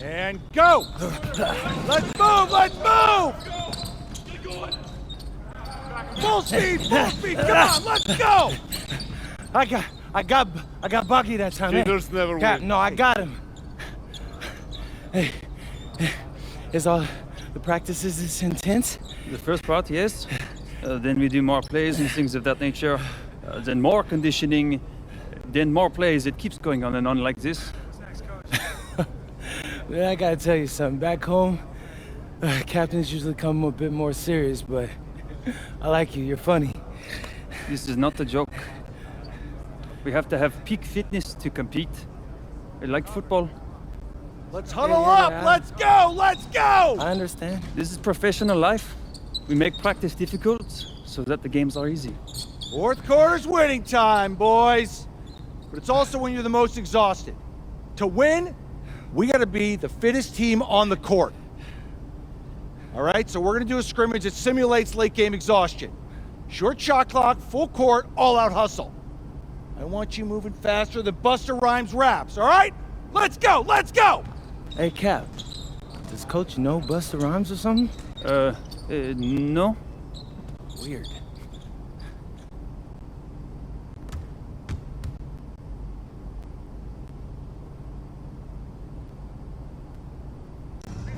And go! Let's move! Let's move! Full speed! Full speed! Come on! Let's go! I got Bucky that time. Cheaters never win. No, I got him. Hey, is all the practices this intense? The first part, yes. Then we do more plays and things of that nature. Then more conditioning. Then more plays. It keeps going on and on like this. Man, I gotta tell you something. Back home, captains usually come a bit more serious, but I like you. You're funny. This is not a joke. We have to have peak fitness to compete. Like football. Let's huddle up! Let's go! Let's go! I understand. This is professional life. We make practice difficult so that the games are easy. Fourth quarter's winning time, boys. But it's also when you're the most exhausted. To win, we gotta be the fittest team on the court. All right, so we're gonna do a scrimmage that simulates late game exhaustion. Short shot clock, full court, all out hustle. I want you moving faster than Busta Rhymes raps, all right? Let's go, let's go! Hey, Cap. Does Coach know Busta Rhymes or something? No. Weird.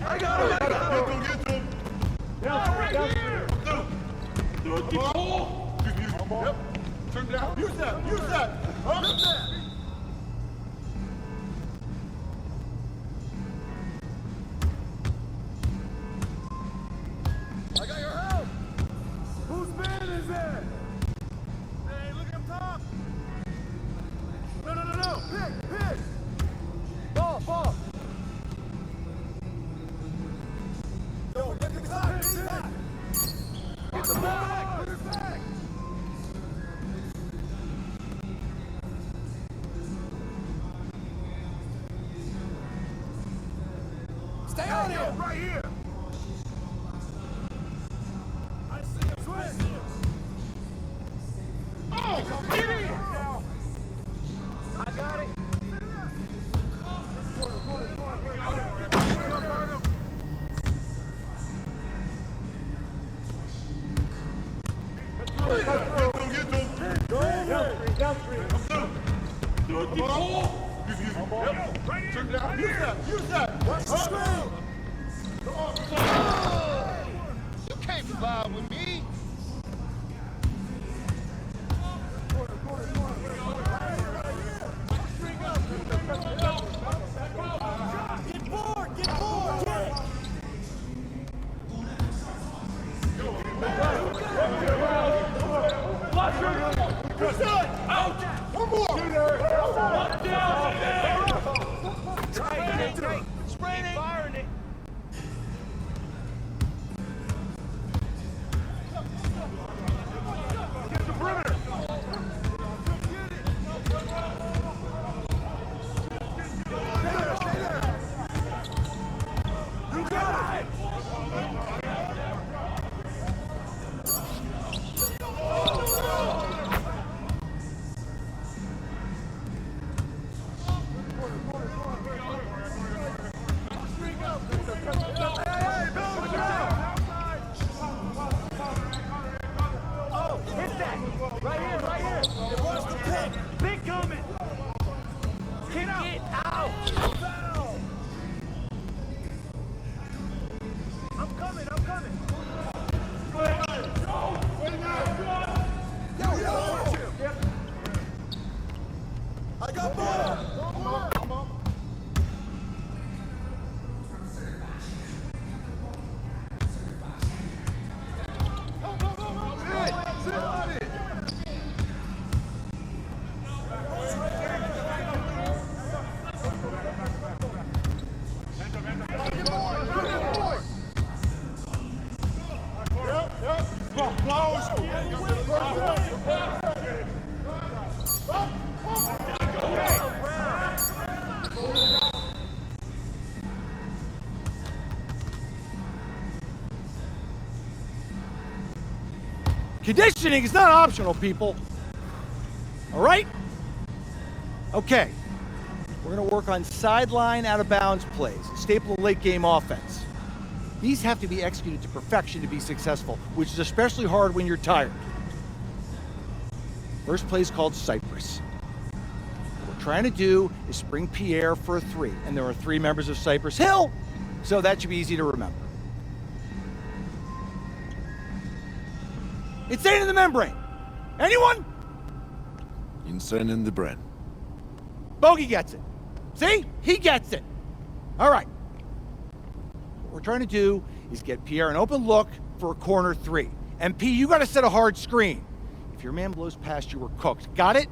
I got him! Get him! Right here! Do it, keep ball! Yep. Turn down. Use that! Use that! Use that! I got your help! Whose man is that? Hey, look at him talk! No! Pick! Ball! Yo, get the back! Get the ball! Put it back! Stay on here! Right here! I see him! Switch! Oh! Get in! I got it! Turn down. Use that. Watch the screen. You can't fly with me. Get bored. Get it. Out! One more! Tight. Spraying it. Firing it. Get the perimeter. Stay there. You got it. Right here. It was the pick. Big coming. Get out. I'm coming. I got ball. Come on. Sit on it. Conditioning is not optional, people. All right? Okay. We're going to work on sideline out-of-bounds plays, a staple of late-game offense. These have to be executed to perfection to be successful, which is especially hard when you're tired. First play is called Cypress. What we're trying to do is spring Pierre for a 3, and there are 3 members of Cypress Hill, so that should be easy to remember. Insane in the membrane. Anyone? Insane in the brain. Bogey gets it. See? He gets it. All right. What we're trying to do is get Pierre an open look for a corner 3. And P, you got to set a hard screen. If your man blows past you, we're cooked. Got it?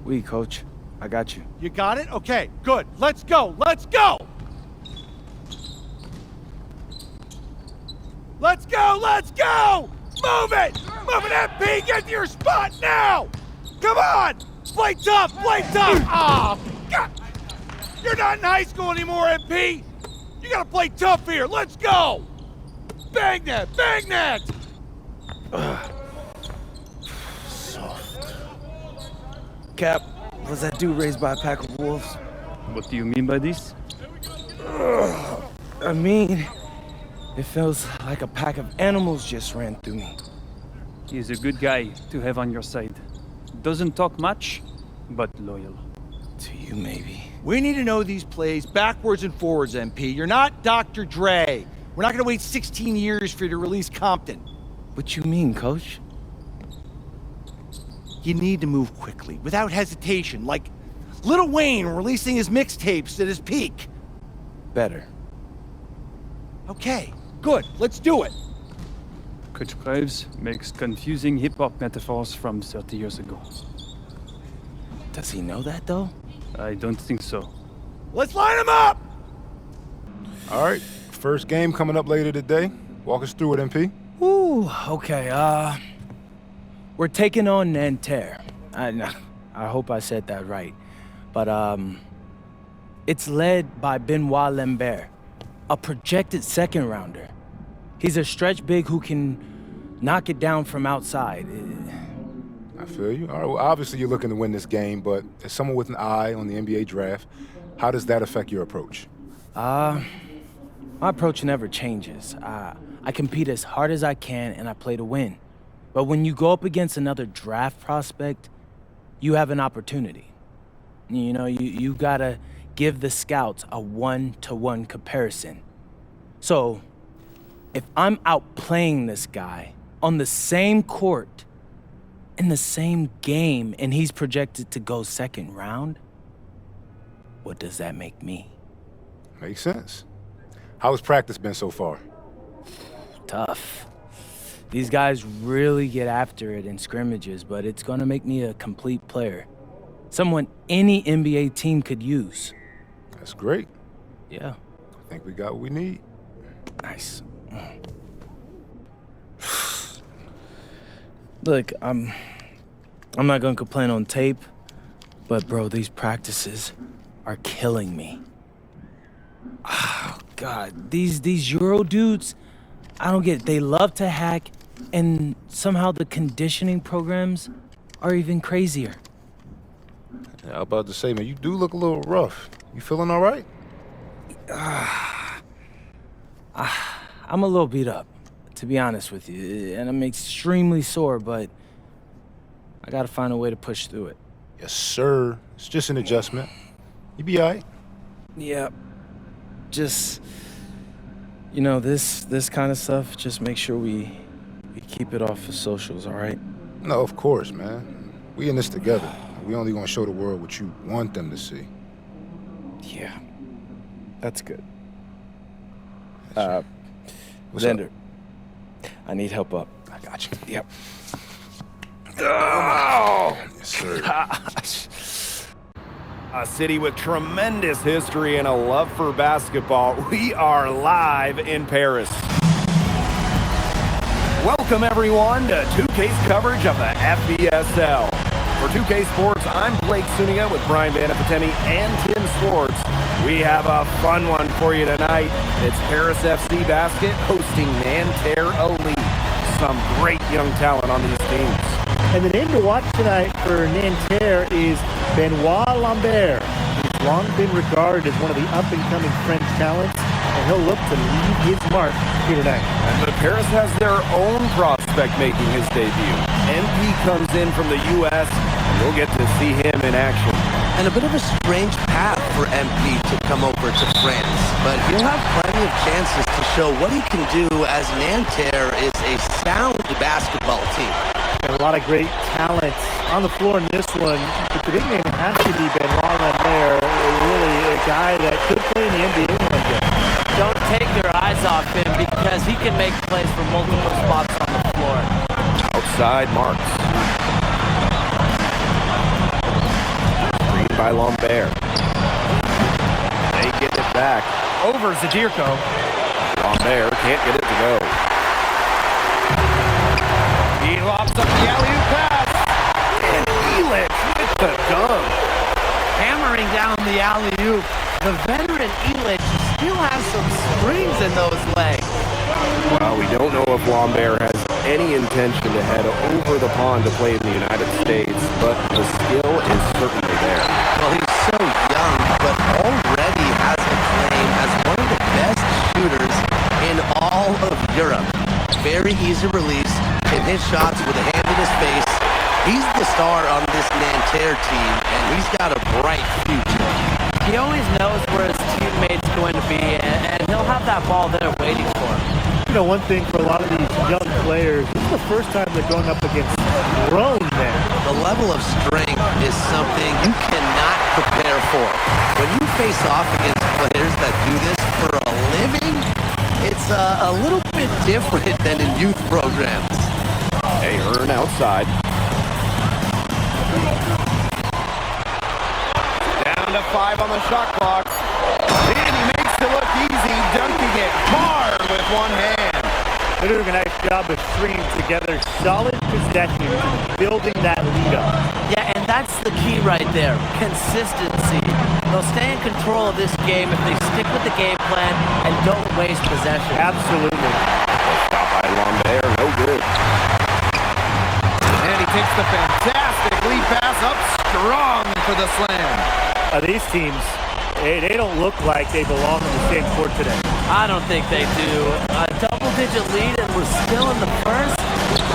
Oui, coach. I got you. You got it? Okay, good. Let's go. Let's go. Let's go. Let's go. Move it. Move it, MP. Get to your spot now. Come on. Play tough. Play tough. Ah, God. You're not in high school anymore, MP. You got to play tough here. Let's go. Bang that. Bang that. Soft. Cap, was that dude raised by a pack of wolves? What do you mean by this? I mean, it feels like a pack of animals just ran through me. He's a good guy to have on your side. Doesn't talk much, but loyal. To you, maybe. We need to know these plays backwards and forwards, MP. You're not Dr. Dre. We're not going to wait 16 years for you to release Compton. What you mean, coach? You need to move quickly, without hesitation, like Lil Wayne releasing his mixtapes at his peak. Better. Okay, good. Let's do it. Coach Graves makes confusing hip-hop metaphors from 30 years ago. Does he know that, though? I don't think so. Let's line them up! All right, first game coming up later today. Walk us through it, MP. Ooh, okay, we're taking on Nanterre. I hope I said that right. But, it's led by Benoit Lambert, a projected second-rounder. He's a stretch big who can knock it down from outside. I feel you. All right, well, obviously you're looking to win this game, but as someone with an eye on the NBA draft, how does that affect your approach? My approach never changes. I compete as hard as I can and I play to win. But when you go up against another draft prospect, you have an opportunity. You know, you gotta give the scouts a 1-to-1 comparison. So, if I'm outplaying this guy on the same court, in the same game, and he's projected to go second round, what does that make me? Makes sense. How has practice been so far? Tough. These guys really get after it in scrimmages, but it's gonna make me a complete player. Someone any NBA team could use. That's great. Yeah. I think we got what we need. Nice. Look, I'm not gonna complain on tape, but bro, these practices are killing me. Oh God, these Euro dudes, I don't get it. They love to hack, and somehow the conditioning programs are even crazier. Yeah, I was about to say, man, you do look a little rough. You feeling all right? I'm a little beat up, to be honest with you, and I'm extremely sore, but I gotta find a way to push through it. Yes, sir. It's just an adjustment. You be all right. Yeah, just, you know, this kind of stuff, just make sure we keep it off the socials, all right? No, of course, man. We in this together. We only gonna show the world what you want them to see. Yeah, that's good. What's Xander, up? I need help up. I got you. Yep. Yes, sir. A city with tremendous history and a love for basketball. We are live in Paris. Welcome everyone to 2K's coverage of the FBSL. For 2K Sports, I'm Blake Suniga with Brian Vanapatemi and Tim Swartz. We have a fun one for you tonight. It's Paris FC Basket hosting Nanterre Elite. Some great young talent on these teams. And the name to watch tonight for Nanterre is Benoit Lambert. long been regarded as one of the up-and-coming French talents, and he'll look to leave his mark here tonight. And Paris has their own prospect making his debut. MP comes in from the U.S., and we'll get to see him in action. And a bit of a strange path for MP to come over to France, but he'll have plenty of chances to show what he can do, as Nanterre is a sound basketball team. And a lot of great talent on the floor in this one, but the big name has to be Benoit Lambert, really a guy that could play in the NBA one day. Don't take your eyes off him, because he can make plays from multiple spots on the floor. Outside Marks. Screen by Lambert. They get it back. Over Zadirko. Lambert can't get it to go. He lobs up the alley-oop pass. And Elitch with the dunk. Hammering down the alley-oop. The veteran Elitch still has some springs in those legs. Well, we don't know if Lambert has any intention to head over the pond to play in the United States, but the skill is certainly there. Well, he's so young, but already has a claim as one of the best shooters in all of Europe. Very easy release, can hit shots with a hand in his face. He's the star on this Nanterre team, and he's got a bright future. He always knows where his teammate's going to be, and he'll have that ball there waiting for him. You know, one thing for a lot of these young players, this is the first time they're going up against grown men. The level of strength is something you cannot prepare for. When you face off against players that do this for a living, it's a little bit different than in youth programs. Ahern outside. Down to 5 on the shot clock. And he makes it look easy, dunking it hard with one hand. They're doing a nice job of stringing together solid possessions, building that lead up. Yeah, and that's the key right there, consistency. They'll stay in control of this game if they stick with the game plan and don't waste possession. Absolutely. Stop by Lambert, no good. And he takes the fantastic lead pass up strong for the slam. These teams, they don't look like they belong on the same court today. I don't think they do. A double-digit lead and we're still in the first?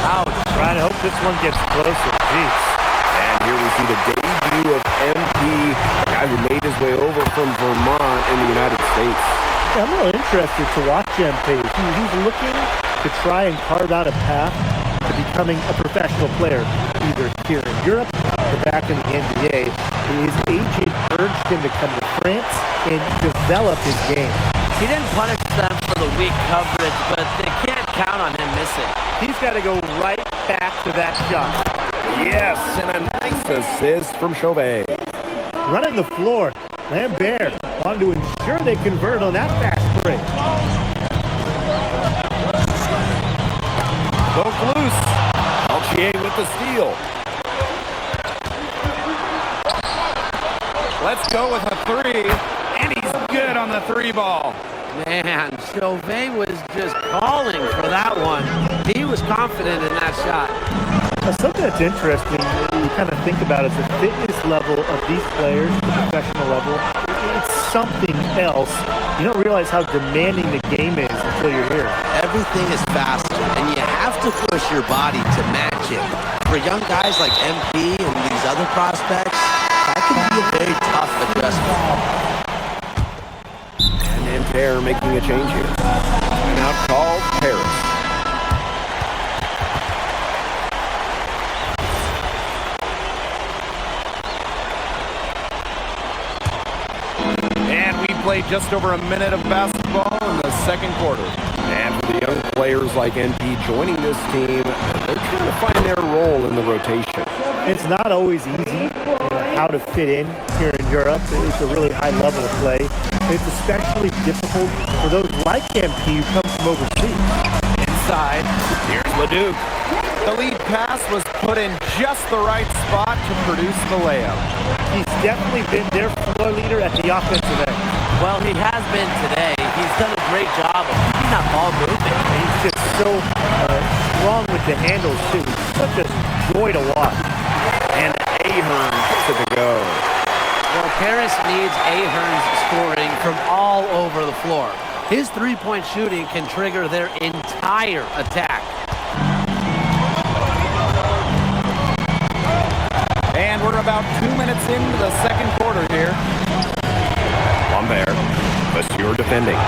Ouch. Trying to hope this one gets closer. Jeez. And here we see the debut of MP, a guy who made his way over from Vermont in the United States. Yeah, I'm really interested to watch MP. He's looking to try and carve out a path to becoming a professional player, either here in Europe or back in the NBA. His agent urged him to come to France and develop his game. He didn't punish them for the weak coverage, but they can't count on him missing. He's got to go right back to that shot. Yes, and a nice assist from Chauvet. Running the floor, Lambert wanted to ensure they convert on that fast break. Broke loose. Alchier with the steal. Let's go with a 3, and he's good on the 3 ball. Man, Chauvet was just calling for that one. He was confident in that shot. Something that's interesting, you kind of think about, is the fitness level of these players, the professional level. It's something else. You don't realize how demanding the game is until you're here. Everything is faster, and you have to push your body to match it. For young guys like MP and these other prospects, that can be a very tough adjustment. And Nanterre making a change here. Now called Paris. And we played just over a minute of basketball in the second quarter. And for the young players like NP joining this team, they're trying to find their role in the rotation. It's not always easy how to fit in here in Europe. It's a really high level of play. It's especially difficult for those like MP who come from overseas. Inside, here's Leduc. The lead pass was put in just the right spot to produce the layup. He's definitely been their floor leader at the offensive end. Well, he has been today. He's done a great job of keeping that ball moving. He's just so strong with the handles, too. Such a joy to watch. And Ahern gets it to go. Well, Paris needs Ahern's scoring from all over the floor. His three-point shooting can trigger their entire attack. And we're about 2 minutes into the second quarter here. Lambert, Monsieur defending.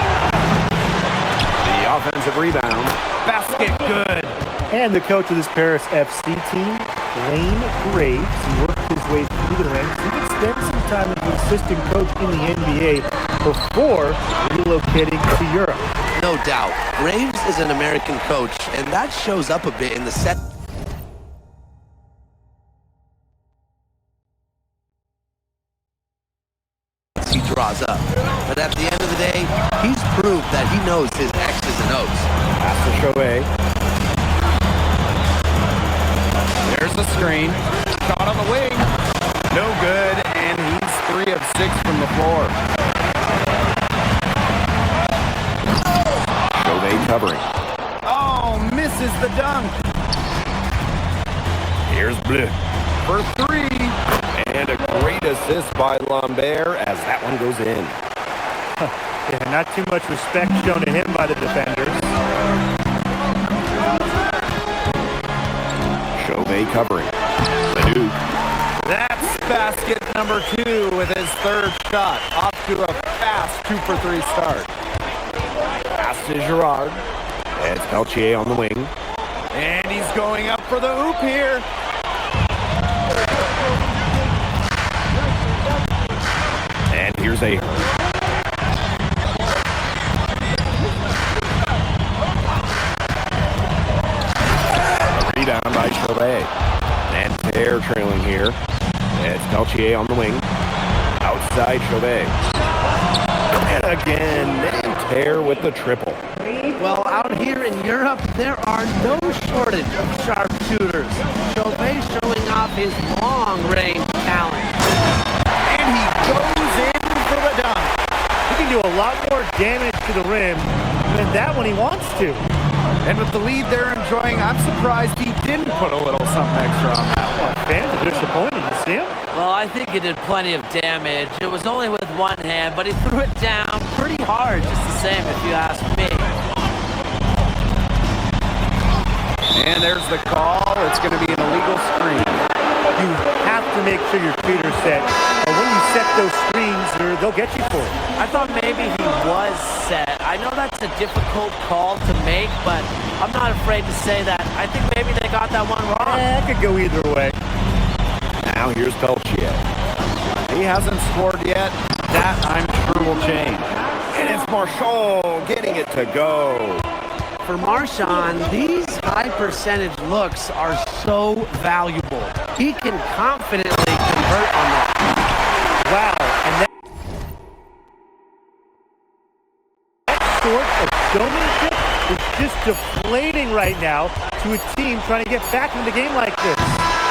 The offensive rebound. Basket good. And the coach of this Paris FC team, Lane Graves, he worked his way through the ranks. He could spend some time as an assistant coach in the NBA before relocating to Europe. No doubt. Graves is an American coach, and that shows up a bit in the set. He draws up. But at the end of the day, he's proved that he knows his X's and O's. Pass to Chauvet. There's the screen. Shot on the wing. No good, and he's 3 of 6 from the floor. Chauvet covering. Oh, misses the dunk. Here's Bleu for 3. And a great assist by Lambert as that one goes in. Yeah, not too much respect shown to him by the defenders. Chauvet covering. Ledoux. That's basket number 2 with his third shot. Off to a fast 2 for 3 start. Pass to Girard. It's Peltier on the wing. And he's going up for the hoop here. And here's a rebound by Chauvet. And Terre trailing here. It's Peltier on the wing. Outside Chauvet. And again, and Terre with the triple. Well, out here in Europe, there are no shortage of sharpshooters. Chauvet showing off his long-range talent. And he goes in for the dunk. He can do a lot more damage to the rim than that when he wants to. And with the lead they're enjoying, I'm surprised he didn't put a little something extra on that one. Fans are disappointed to see him. Well, I think he did plenty of damage. It was only with one hand, but he threw it down pretty hard, just the same, if you ask me. And there's the call. It's going to be an illegal screen. You have to make sure your feet are set. Or when you set those screens, they'll get you for it. I thought maybe he was set. I know that's a difficult call to make, but I'm not afraid to say that. I think maybe they got that one wrong. It could go either way. Now here's Peltier. He hasn't scored yet. That, I'm sure, will change. And it's Marchand getting it to go. For Marchand, these high-percentage looks are so valuable. He can confidently convert on that. Wow, and that sort of showmanship is just deflating right now to a team trying to get back in the game like this.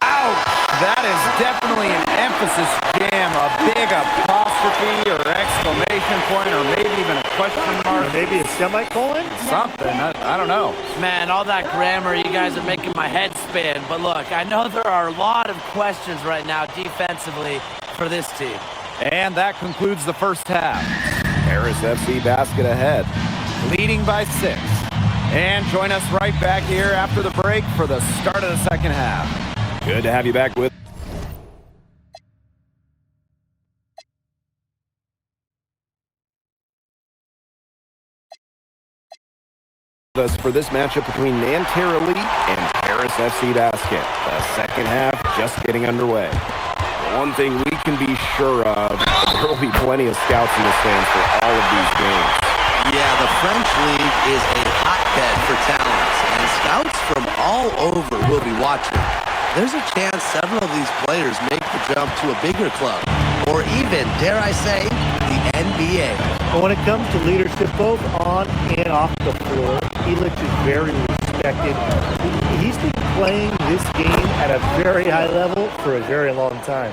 Ouch! That is definitely an emphasis jam, a big apostrophe or exclamation point or maybe even a question mark. Or maybe a semicolon? Something, I don't know. Man, all that grammar, you guys are making my head spin. But look, I know there are a lot of questions right now defensively for this team. And that concludes the first half. Paris FC basket ahead, leading by 6. And join us right back here after the break for the start of the second half. Good to have you back with us for this matchup between MyCareer and Paris FC basket. The second half just getting underway. One thing we can be sure of, there will be plenty of scouts in the stands for all of these games. Yeah, the French league is a hotbed for talents, and scouts from all over will be watching. There's a chance several of these players make the jump to a bigger club, or even, dare I say, the NBA. But when it comes to leadership, both on and off the floor, Illich is very respected. He's been playing this game at a very high level for a very long time.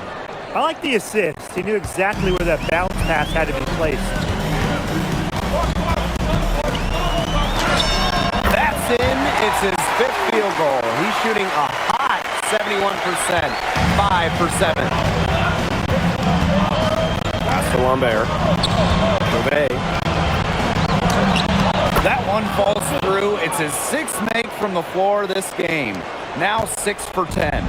I like the assist. He knew exactly where that bounce pass had to be placed. That's in. It's his 5th field goal. He's shooting a hot 71%, 5 for 7. to Lambert. Chauvet. That one falls through. It's his 6th make from the floor this game. Now 6 for 10.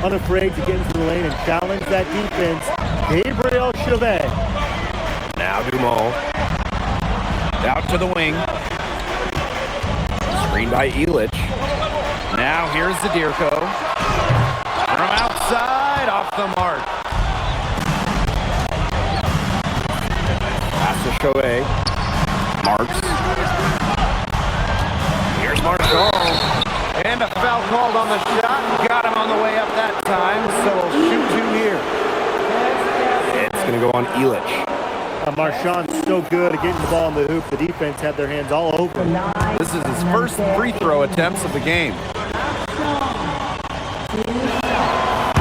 Unafraid to get into the lane and challenge that defense. Gabriel Chauvet. Now Dumont. Out to the wing. Screen by Elich. Now here's Zadirko. From outside, off the mark. Pass to Chauvet. Marks. Here's Marshall. And a foul called on the shot. Got him on the way up that time, so we'll shoot 2 here. It's going to go on Elich. Marchand's so good at getting the ball in the hoop. The defense had their hands all over him. This is his first free throw attempts of the game.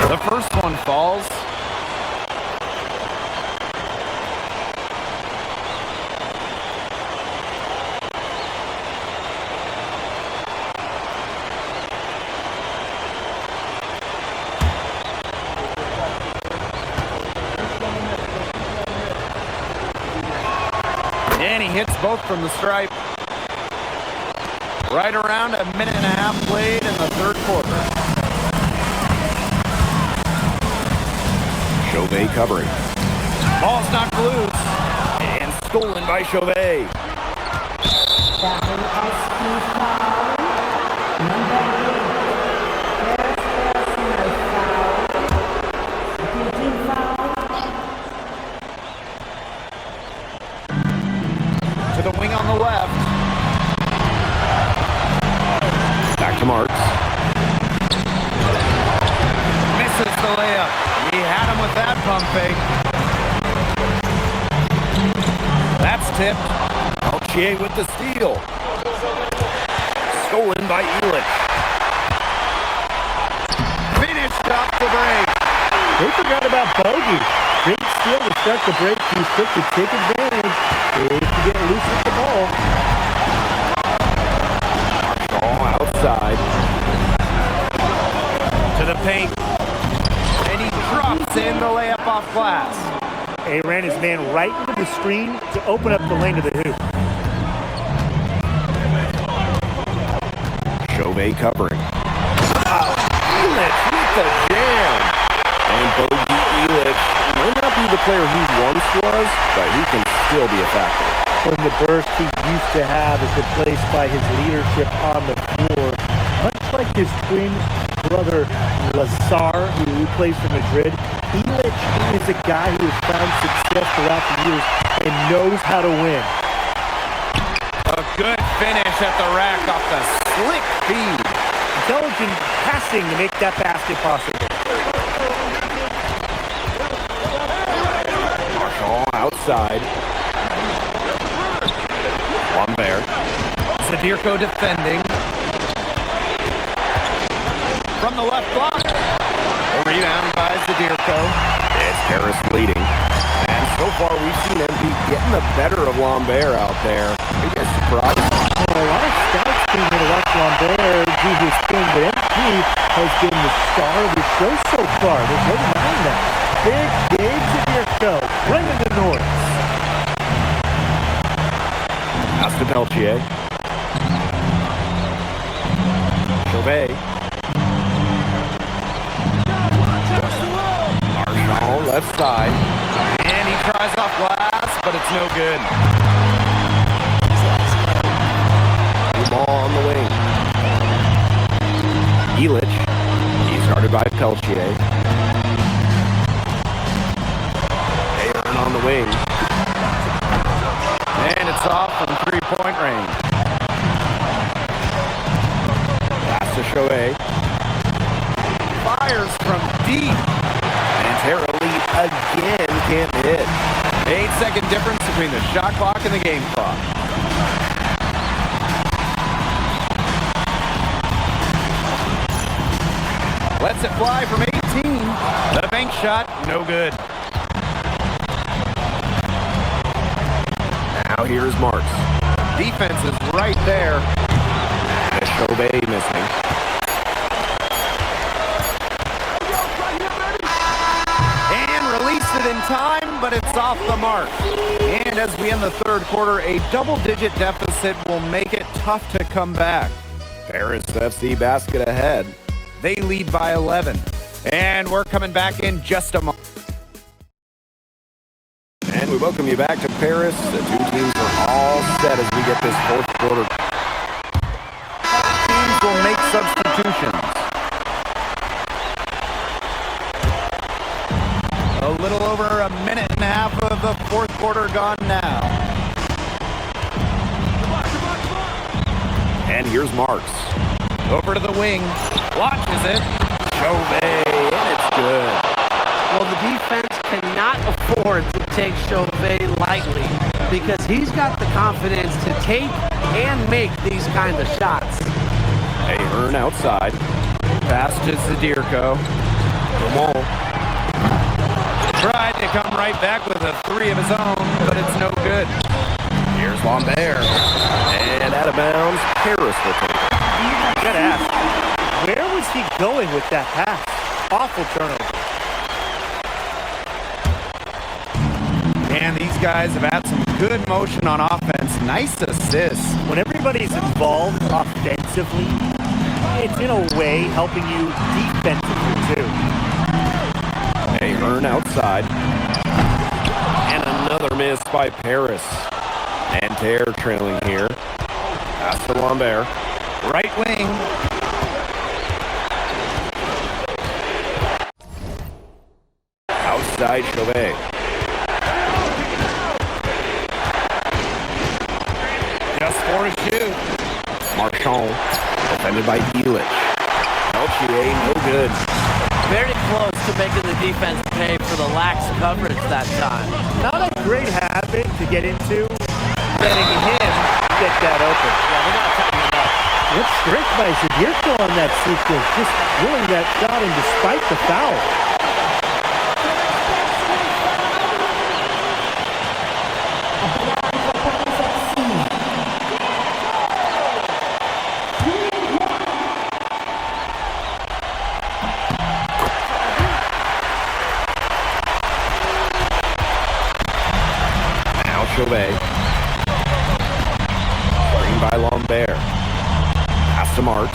The first one falls. And he hits both from the stripe. Right around a minute and a half played in the 3rd quarter. Chauvet covering. Ball's knocked loose. And stolen by Chauvet. To the wing on the left. Back to Marks. Misses the layup. He had him with that pump fake. That's tipped. Peltier with the steal. Stolen by Elich. Finished off the break. They forgot about Bogey. Great steal to start the break. He's quick to take advantage. They to get loose with the ball. Marshall outside. To the paint. And he drops in the layup off glass. He ran his man right into the screen to open up the lane to the hoop. Chauvet covering. Elich with the jam. And Bogey Elich may not be the player he once was, but he can still be a factor. When the burst he used to have is replaced by his leadership on the floor. Much like his twin brother Lazar, who plays for Madrid, Elich is a guy who has found success throughout the years and knows how to win. A good finish at the rack off the slick feed. Intelligent passing to make that basket possible. Marshall outside. Lambert. Zadirko defending. From the left block. A rebound by Zadirko. It's Harris leading. And so far we've seen MP getting the better of Lambert out there. Are you guys surprised? Well, a lot of scouts being here to watch Lambert do his thing, but MP has been the star of the show so far. There's no denying that. Big Gabe Zadirko, bringing the noise. Pass to Peltier. Chauvet. Marshall, left side. And he tries off glass, but it's no good. New ball on the wing. Elich. He's guarded by Peltier. Aaron on the wing. And it's off from 3-point range. Pass to Chauvet. Fires from deep. And Tara Lee again can't hit. 8-second difference between the shot clock and the game clock. Lets it fly from 18. The bank shot, no good. Now here's Marks. Defense is right there. And Chauvet missing. And released it in time. but it's off the mark. And as we end the third quarter, a double-digit deficit will make it tough to come back. Paris FC basket ahead. They lead by 11. And we're coming back in just a moment. And we welcome you back to Paris. The two teams are all set as we get this fourth quarter. Teams will make substitutions. A little over a minute and a half of the fourth quarter gone now. And here's Marks. Over to the wing. Launches it. Chauvet, and it's good. Well, the defense cannot afford to take Chauvet lightly because he's got the confidence to take and make these kind of shots. Ahern outside. Pass to Zadirko. Lamont. Tried to come right back with a three of his own, but it's no good. Here's Lambert. And out of bounds, Paris will take it. I gotta ask, where was he going with that pass? Awful turnover. And these guys have had some good motion on offense. Nice assist. When everybody's involved offensively, it's in a way helping you defensively too. Ahern outside. And another miss by Paris. And Ter trailing here. Pass to Lambert. Right wing. Outside Chauvet. Just for a shoot. Marchand. Defended by Elitch. Peltier, no good. Very close to making the defense pay for the lax coverage that time. Not a great habit to get into, letting him get that open. Yeah, they're not tightening him up. What strength by Zadirko on that sequence, just willing that shot and despite the foul. Chauvet. Screen by Lambert. Pass to Marks.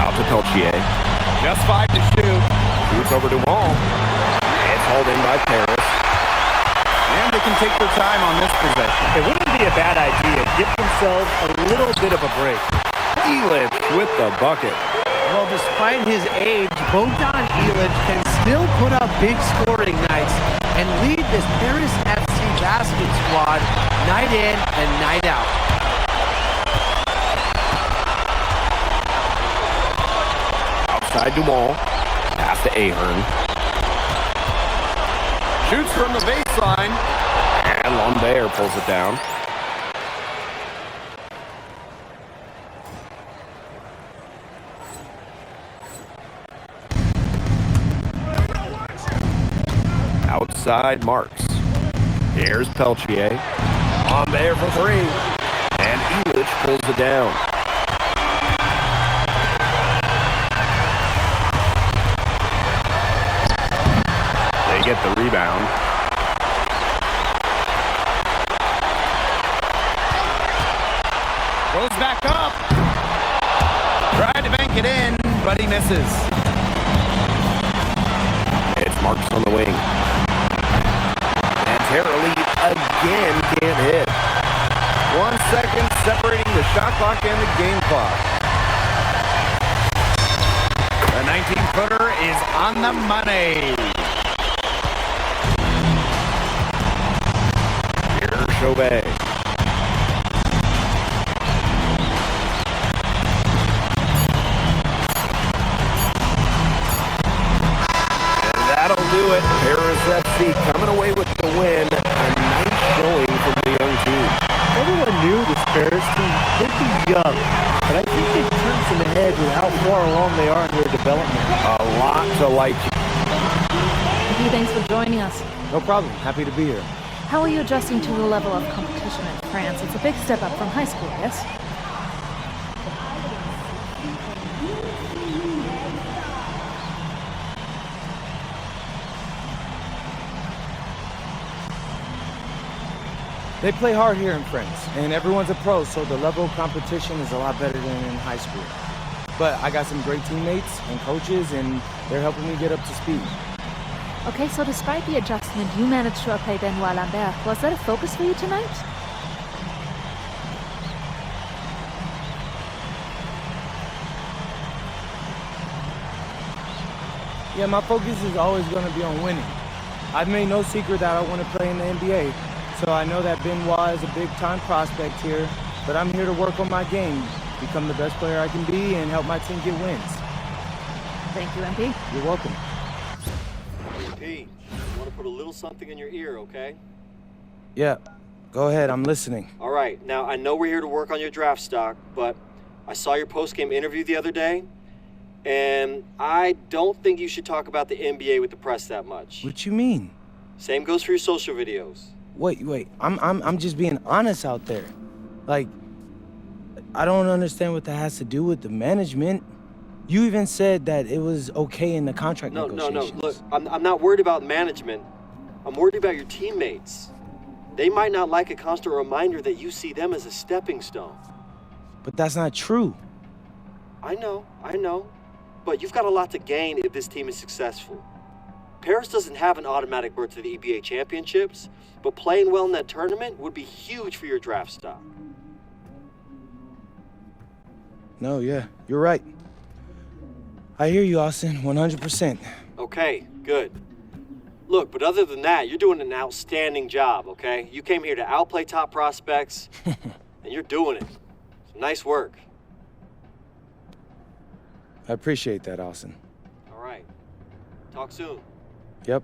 Out to Peltier. Just 5 to shoot. Shoots over to Wall. It's hauled in by Paris. And they can take their time on this possession. It wouldn't be a bad idea. Give themselves a little bit of a break. Elitch with the bucket. Well, despite his age, Bogdan Elitch can still put up big scoring nights and lead this Paris FC basket squad night in and night out. Outside Dumont. Pass to Ahern. Shoots from the baseline. And Lambert pulls it down. Outside Marks. Here's Peltier. Lambert for three. And Elitch pulls it down. They get the rebound. Goes back up. Tried to bank it in, but he misses. It's Marks on the wing. And Terrelli again can't hit. 1 second separating the shot clock and the game clock. The 19-footer is on the money. Here's Chauvet. That'll do it. Paris FC coming away with the win. A nice showing from the young team. Everyone knew this Paris team could be young, but I think they've turned some ahead with how far along they are in their development. A lot to like. Thanks for joining us. No problem. Happy to be here. How are you adjusting to the level of competition in France? It's a big step up from high school, yes? They play hard here in France, and everyone's a pro, so the level of competition is a lot better than in high school. But I got some great teammates and coaches, and they're helping me get up to speed. Okay, so despite the adjustment, you managed to outplay Benoit Lambert. Was that a focus for you tonight? Yeah, my focus is always going to be on winning. I've made no secret that I want to play in the NBA, so I know that Benoit is a big-time prospect here, but I'm here to work on my game, become the best player I can be, and help my team get wins. Thank you, MP. You're welcome. Pete, I want to put a little something in your ear, okay? Yeah, go ahead, I'm listening. All right, now I know we're here to work on your draft stock, but I saw your post-game interview the other day, and I don't think you should talk about the NBA with the press that much. What you mean? Same goes for your social videos. Wait, I'm just being honest out there. Like, I don't understand what that has to do with the management. You even said that it was okay in the contract negotiations. No, look, I'm not worried about management. I'm worried about your teammates. They might not like a constant reminder that you see them as a stepping stone. But that's not true. I know. But you've got a lot to gain if this team is successful. Paris doesn't have an automatic berth to the EBA championships, but playing well in that tournament would be huge for your draft stock. No, yeah, you're right. I hear you, Austin, 100%. Okay, good. Look, but other than that, you're doing an outstanding job, okay? You came here to outplay top prospects, and you're doing it. So nice work. I appreciate that, Austin. All right. Talk soon. Yep.